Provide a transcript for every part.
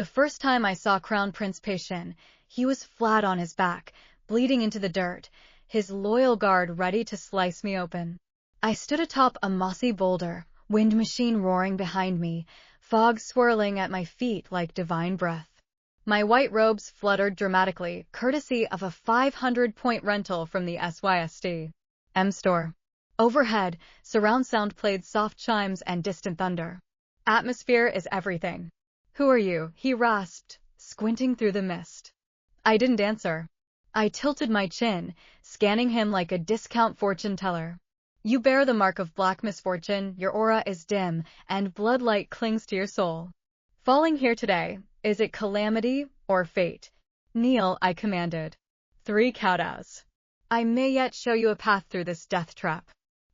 The first time I saw Crown Prince Patience, he was flat on his back, bleeding into the dirt, his loyal guard ready to slice me open. I stood atop a mossy boulder, wind machine roaring behind me, fog swirling at my feet like divine breath. My white robes fluttered dramatically, courtesy of a 500-point rental from the SYST M store. Overhead, surround sound played soft chimes and distant thunder. Atmosphere is everything. Who are you? He rasped, squinting through the mist. I didn't answer. I tilted my chin, scanning him like a discount fortune teller. You bear the mark of black misfortune, your aura is dim, and bloodlight clings to your soul. Falling here today, is it calamity or fate? Kneel, I commanded. 3 kowtows. I may yet show you a path through this death trap.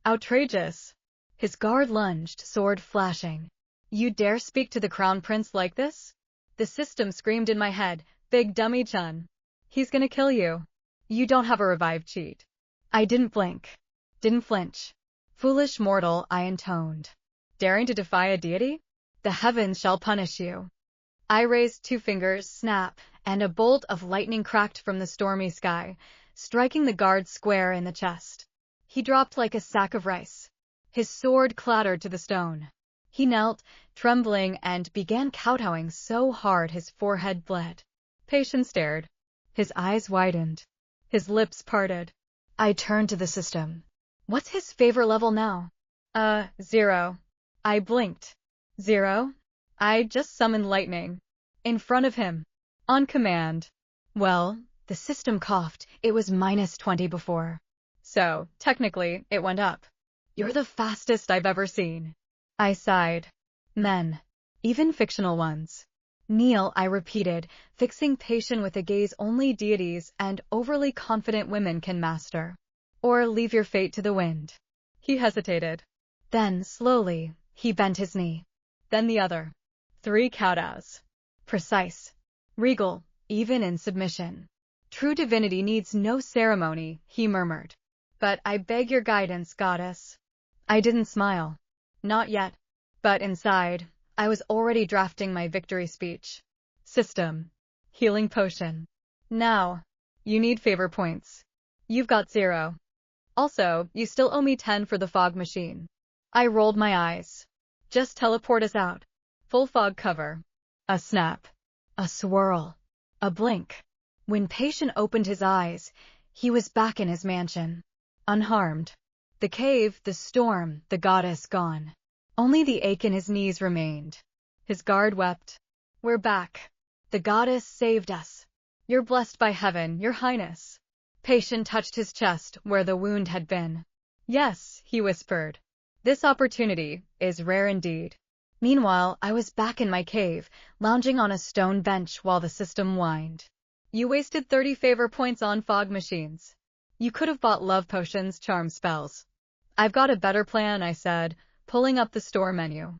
Outrageous. His guard lunged, sword flashing. You dare speak to the Crown Prince like this? The system screamed in my head, big dummy Chun. He's gonna kill you. You don't have a revive cheat. I didn't blink. Didn't flinch. Foolish mortal, I intoned. Daring to defy a deity? The heavens shall punish you. I raised 2 fingers, snap, and a bolt of lightning cracked from the stormy sky, striking the guard square in the chest. He dropped like a sack of rice. His sword clattered to the stone. He knelt, trembling, and began kowtowing so hard his forehead bled. Patience stared. His eyes widened. His lips parted. I turned to the system. What's his favor level now? 0. I blinked. 0? I just summoned lightning. In front of him. On command. Well, the system coughed. It was -20 before. So, technically, it went up. You're the fastest I've ever seen. I sighed. Men. Even fictional ones. Kneel, I repeated, fixing Patience with a gaze only deities and overly confident women can master. Or leave your fate to the wind. He hesitated. Then, slowly, he bent his knee. Then the other. 3 kowtows. Precise. Regal, even in submission. True divinity needs no ceremony, he murmured. But I beg your guidance, goddess. I didn't smile. Not yet. But inside, I was already drafting my victory speech. System. Healing potion. Now. You need favor points. You've got 0. Also, you still owe me 10 for the fog machine. I rolled my eyes. Just teleport us out. Full fog cover. A snap. A swirl. A blink. When Patience opened his eyes, he was back in his mansion. Unharmed. The cave, the storm, the goddess gone. Only the ache in his knees remained. His guard wept. We're back. The goddess saved us. You're blessed by heaven, your highness. Patience touched his chest where the wound had been. Yes, he whispered. This opportunity is rare indeed. Meanwhile, I was back in my cave, lounging on a stone bench while the system whined. You wasted 30 favor points on fog machines. You could have bought love potions, charm spells. I've got a better plan, I said, pulling up the store menu.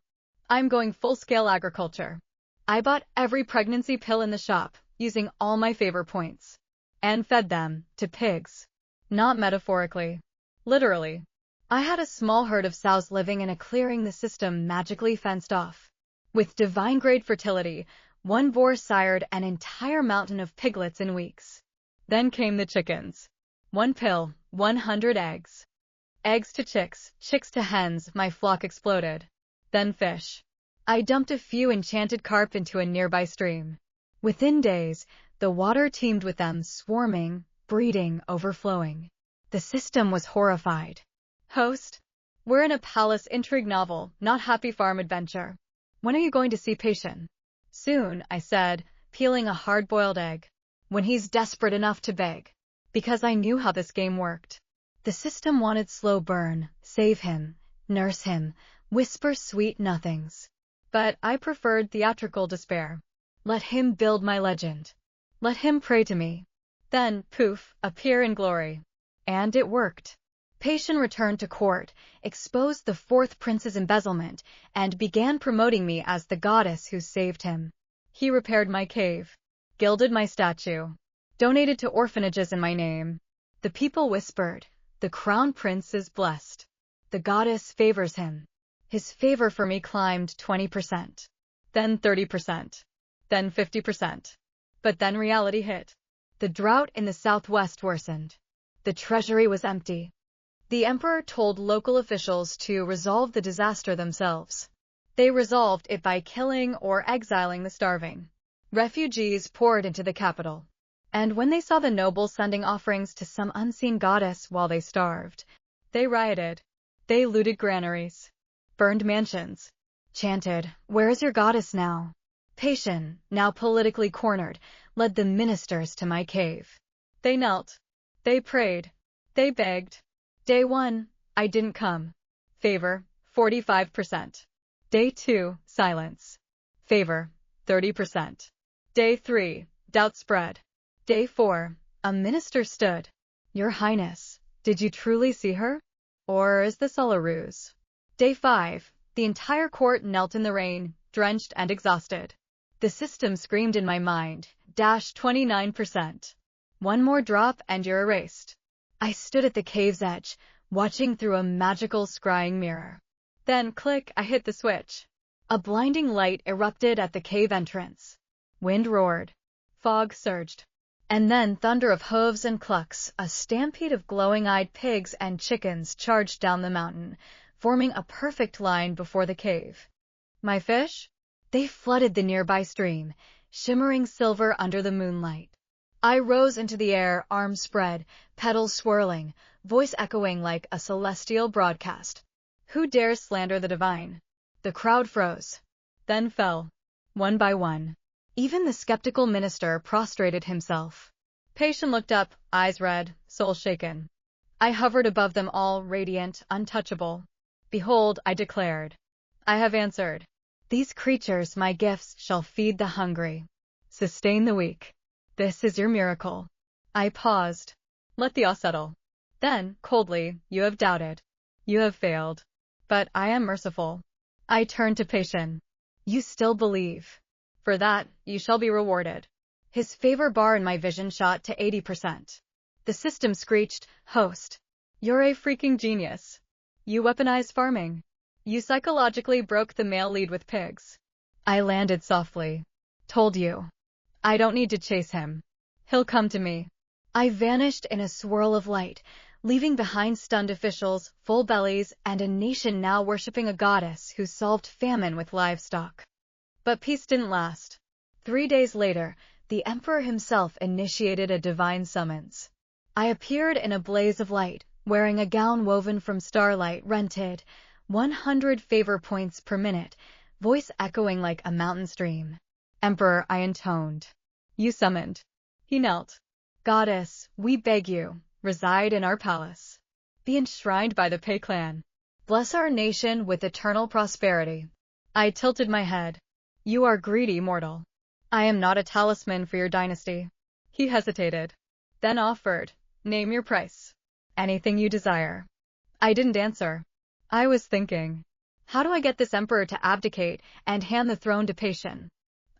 I'm going full-scale agriculture. I bought every pregnancy pill in the shop, using all my favor points. And fed them to pigs. Not metaphorically. Literally. I had a small herd of sows living in a clearing the system magically fenced off. With divine-grade fertility, one boar sired an entire mountain of piglets in weeks. Then came the chickens. 1 pill, 100 eggs. Eggs to chicks, chicks to hens, my flock exploded. Then fish. I dumped a few enchanted carp into a nearby stream. Within days, the water teemed with them, swarming, breeding, overflowing. The system was horrified. Host? We're in a palace intrigue novel, not happy farm adventure. When are you going to see Patience? Soon, I said, peeling a hard-boiled egg. When he's desperate enough to beg. Because I knew how this game worked. The system wanted slow burn, save him, nurse him, whisper sweet nothings. But I preferred theatrical despair. Let him build my legend. Let him pray to me. Then, poof, appear in glory. And it worked. Patience returned to court, exposed the 4th prince's embezzlement, and began promoting me as the goddess who saved him. He repaired my cave, gilded my statue, donated to orphanages in my name. The people whispered, the crown prince is blessed. The goddess favors him. His favor for me climbed 20%. Then 30%. then 50%. But then reality hit. The drought in the southwest worsened. The treasury was empty. The emperor told local officials to resolve the disaster themselves. They resolved it by killing or exiling the starving. Refugees poured into the capital. And when they saw the nobles sending offerings to some unseen goddess while they starved, they rioted. They looted granaries, burned mansions, chanted, "Where is your goddess now?" Patience, now politically cornered, led the ministers to my cave. They knelt. They prayed. They begged. Day 1, I didn't come. Favor, 45%. Day 2, silence. Favor, 30%. Day 3, doubt spread. Day 4, a minister stood. "Your Highness, did you truly see her? Or is this all a ruse?" Day 5, the entire court knelt in the rain, drenched and exhausted. The system screamed in my mind, dash 29%. One more drop and you're erased. I stood at the cave's edge, watching through a magical scrying mirror. Then, click, I hit the switch. A blinding light erupted at the cave entrance. Wind roared. Fog surged. And then thunder of hooves and clucks, a stampede of glowing-eyed pigs and chickens charged down the mountain, forming a perfect line before the cave. My fish? They flooded the nearby stream, shimmering silver under the moonlight. I rose into the air, arms spread, petals swirling, voice echoing like a celestial broadcast. "Who dares slander the divine?" The crowd froze, then fell, one by one. Even the skeptical minister prostrated himself. Patience looked up, eyes red, soul shaken. I hovered above them all, radiant, untouchable. "Behold," I declared, "I have answered. These creatures, my gifts, shall feed the hungry, sustain the weak. This is your miracle." I paused. Let the awe settle. Then, coldly, "You have doubted. You have failed. But I am merciful." I turned to Patience. "You still believe. For that, you shall be rewarded." His favor bar in my vision shot to 80%. The system screeched, "Host, you're a freaking genius. You weaponized farming. You psychologically broke the male lead with pigs." I landed softly. "Told you. I don't need to chase him. He'll come to me." I vanished in a swirl of light, leaving behind stunned officials, full bellies, and a nation now worshipping a goddess who solved famine with livestock. But peace didn't last. 3 days later, the emperor himself initiated a divine summons. I appeared in a blaze of light, wearing a gown woven from starlight, rented, 100 favor points per minute, voice echoing like a mountain stream. "Emperor," I intoned. "You summoned." He knelt. "Goddess, we beg you, reside in our palace. Be enshrined by the Pei clan. Bless our nation with eternal prosperity." I tilted my head. "You are greedy, mortal. I am not a talisman for your dynasty." He hesitated, then offered, "Name your price. Anything you desire." I didn't answer. I was thinking, how do I get this emperor to abdicate and hand the throne to Patience?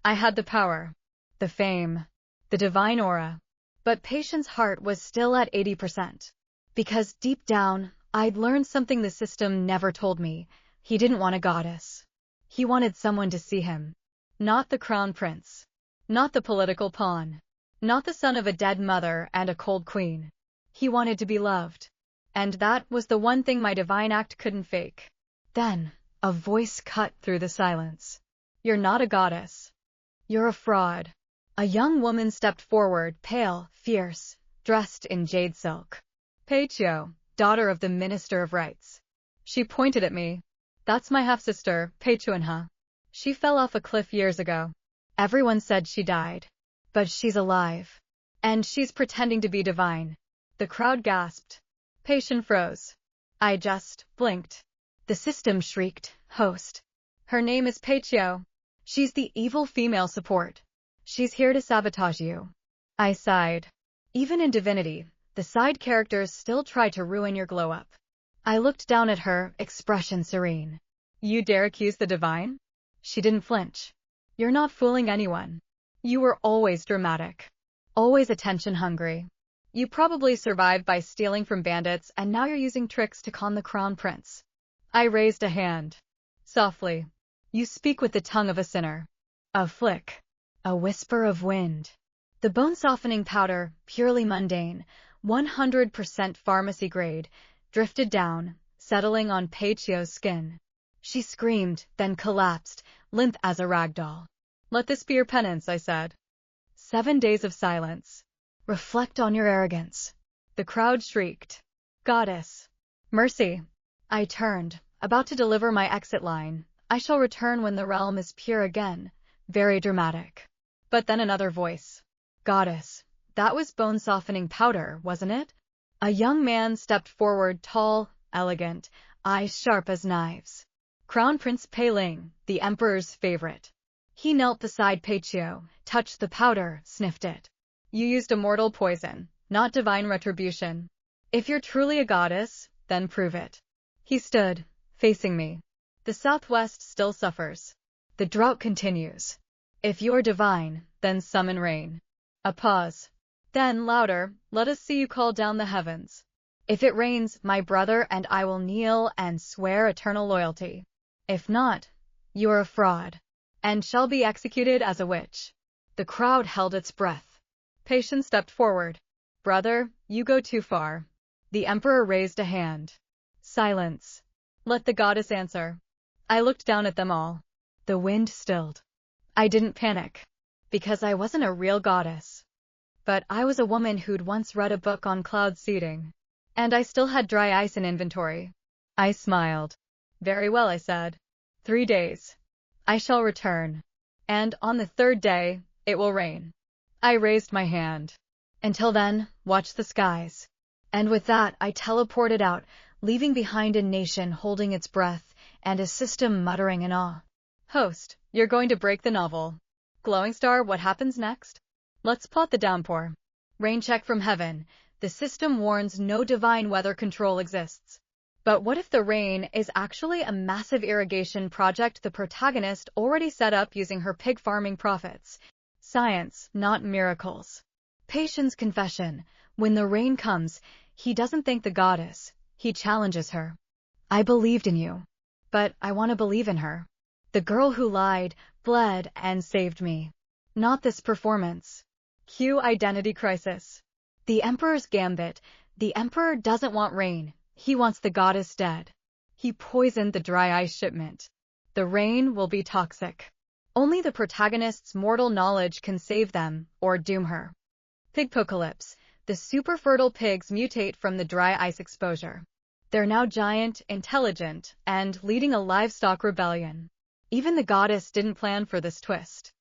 I had the power, the fame, the divine aura. But Patience's heart was still at 80%. Because deep down, I'd learned something the system never told me. He didn't want a goddess. He wanted someone to see him. Not the crown prince. Not the political pawn. Not the son of a dead mother and a cold queen. He wanted to be loved. And that was the one thing my divine act couldn't fake. Then, a voice cut through the silence. "You're not a goddess. You're a fraud." A young woman stepped forward, pale, fierce, dressed in jade silk. "Peichio, daughter of the Minister of Rights." She pointed at me. "That's my half-sister, Peichuanha. She fell off a cliff years ago. Everyone said she died. But she's alive. And she's pretending to be divine." The crowd gasped. Patience froze. I just blinked. The system shrieked, "Host. Her name is Peichio. She's the evil female support. She's here to sabotage you." I sighed. Even in Divinity, the side characters still try to ruin your glow-up. I looked down at her, expression serene. "You dare accuse the divine?" She didn't flinch. "You're not fooling anyone. You were always dramatic. Always attention-hungry. You probably survived by stealing from bandits, and now you're using tricks to con the crown prince." I raised a hand. Softly. "You speak with the tongue of a sinner." A flick. A whisper of wind. The bone-softening powder, purely mundane, 100% pharmacy grade, drifted down, settling on Paichio's skin. She screamed, then collapsed, limp as a rag doll. "Let this be your penance," I said. 7 days of silence. "Reflect on your arrogance." The crowd shrieked. "Goddess, mercy." I turned, about to deliver my exit line. "I shall return when the realm is pure again." Very dramatic. But then another voice. "Goddess, that was bone-softening powder, wasn't it?" A young man stepped forward, tall, elegant, eyes sharp as knives. Crown Prince Peiling, the emperor's favorite. He knelt beside Paichio, touched the powder, sniffed it. "You used a mortal poison, not divine retribution. If you're truly a goddess, then prove it." He stood, facing me. "The Southwest still suffers. The drought continues. If you're divine, then summon rain." A pause. Then, louder, "Let us see you call down the heavens. If it rains, my brother and I will kneel and swear eternal loyalty. If not, you are a fraud, and shall be executed as a witch." The crowd held its breath. Patience stepped forward. "Brother, you go too far." The emperor raised a hand. "Silence. Let the goddess answer." I looked down at them all. The wind stilled. I didn't panic, because I wasn't a real goddess. But I was a woman who'd once read a book on cloud seeding. And I still had dry ice in inventory. I smiled. "Very well," I said. 3 days. I shall return. And on the 3rd day, it will rain." I raised my hand. "Until then, watch the skies." And with that, I teleported out, leaving behind a nation holding its breath and a system muttering in awe. Host, you're going to break the novel. Glowing Star, what happens next? Let's plot the downpour. Rain check from heaven. The system warns no divine weather control exists. But what if the rain is actually a massive irrigation project the protagonist already set up using her pig farming profits? Science, not miracles. Patience confession. When the rain comes, he doesn't thank the goddess. He challenges her. "I believed in you. But I want to believe in her. The girl who lied, bled, and saved me. Not this performance." Cue identity crisis. The Emperor's gambit. The Emperor doesn't want rain. He wants the goddess dead. He poisoned the dry ice shipment. The rain will be toxic. Only the protagonist's mortal knowledge can save them, or doom her. Pigpocalypse. The super fertile pigs mutate from the dry ice exposure. They're now giant, intelligent, and leading a livestock rebellion. Even the goddess didn't plan for this twist.